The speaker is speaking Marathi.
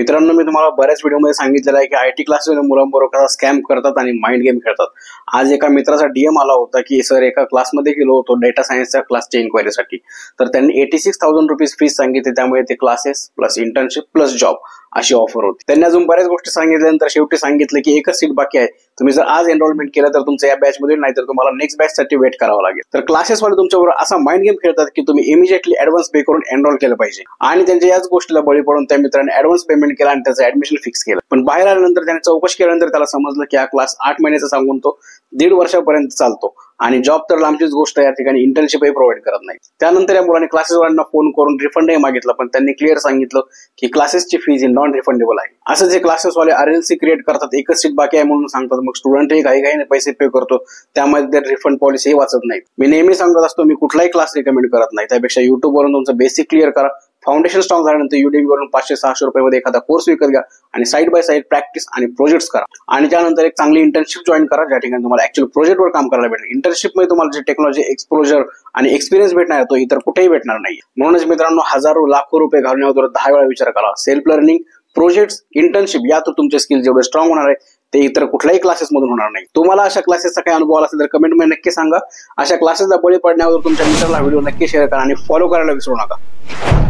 मित्रांनो, मी तुम्हाला बऱ्याच व्हिडिओमध्ये सांगितलेलं आहे की आयटी क्लासेस मुलांबरोबर कसा स्कॅम करतात आणि माइंड गेम खेळतात. आज एका मित्राचा डीएम आला होता की सर एका क्लासमध्ये गेलो होतो डेटा सायन्सच्या क्लासच्या इन्क्वायरीसाठी, तर त्यांनी 86,000 रुपीज फीस सांगितली. त्यामुळे ते classes plus internship plus job अशी ऑफर होती. त्यांनी अजून बऱ्याच गोष्टी सांगितल्यानंतर शेवटी सांगितलं की एकच सीट बाकी आहे, तुम्ही जर आज एनरोलमेंट केलं तर तुमचं या बॅच मध्ये, नाहीतर तुम्हाला नेक्स्ट बॅच साठी वेट करावं लागेल. तर क्लासेस वाले तुमच्याबरोबर असा माइंड गेम खेळतात की तुम्ही इमिजिएटली ऍडव्हान्स पे करून एनरोल केलं पाहिजे. आणि त्यांच्या याच गोष्टीला बळी पडून त्या मित्राने ऍडव्हान्स पेमेंट केला आणि त्याचं ऍडमिशन फिक्स केलं. पण बाहेर आल्यानंतर त्याने चौकशी केल्यानंतर त्याला समजलं की हा क्लास 8 महिन्याचा सांगून तो 1.5 वर्षापर्यंत चालतो आणि जॉब तर लांबचीच गोष्ट आहे, या ठिकाणी इंटर्नशिपही प्रोव्हाइड करत नाही. त्यानंतर या मुलाने क्लासेसवाल्यांना फोन करून रिफंडही मागितलं, पण त्यांनी क्लिअर सांगितलं की क्लासेसची फीज ही नॉन रिफंडेबल आहे. असं जे क्लासेसवाले आरएलसी क्रिएट करतात, एकच सीट बाकी आहे म्हणून सांगतात, मग स्टुडंटही घाईघाईने पैसे पे करतो, त्यामध्ये रिफंड पॉलिसीही वाचत नाही. मी नेहमी सांगत असतो, मी कुठलाही क्लास रिकमेंड करत नाही. त्यापेक्षा युट्यूबवरून तुमचं बेसिक क्लिअर करा, फाउंडेशन स्ट्रॉंग झाल्यानंतर युडेमीवरून 500-600 रुपयामध्ये एखादा कोर्स विकत घ्या आणि साईड बाय साईड प्रॅक्टिस आणि प्रोजेक्ट्स करा. आणि त्यानंतर एक चांगली इंटर्नशिप जॉईन करा, ज्या ठिकाणी तुम्हाला ऍक्च्युअल प्रोजेक्टवर काम करायला भेटेल. इंटर्नशिपमध्ये तुम्हाला जे टेक्नॉलॉजी एक्सपोजर आणि एक्सपिरियन्स भेटणार आहे तो इतर कुठेही भेटणार नाही. म्हणूनच मित्रांनो, हजारो लाखो रुपये घालण्यावर 10 वेळा विचार करा. सेल्फ लर्निंग, प्रोजेक्ट्स, इंटर्नशिप यातून तुमचे स्किल जेवढे स्ट्रॉंग होणार आहे ते इतर कुठल्याही क्लासेस मधून होणार नाही. तुम्हाला अशा क्लासेसचा काही अनुभव आला असेल तर कमेंटमध्ये नक्की सांगा. अशा क्लासेसला बळी पडण्यावर तुमच्या मित्राला व्हिडिओ नक्की शेअर करा आणि फॉलो करायला विसरू नका.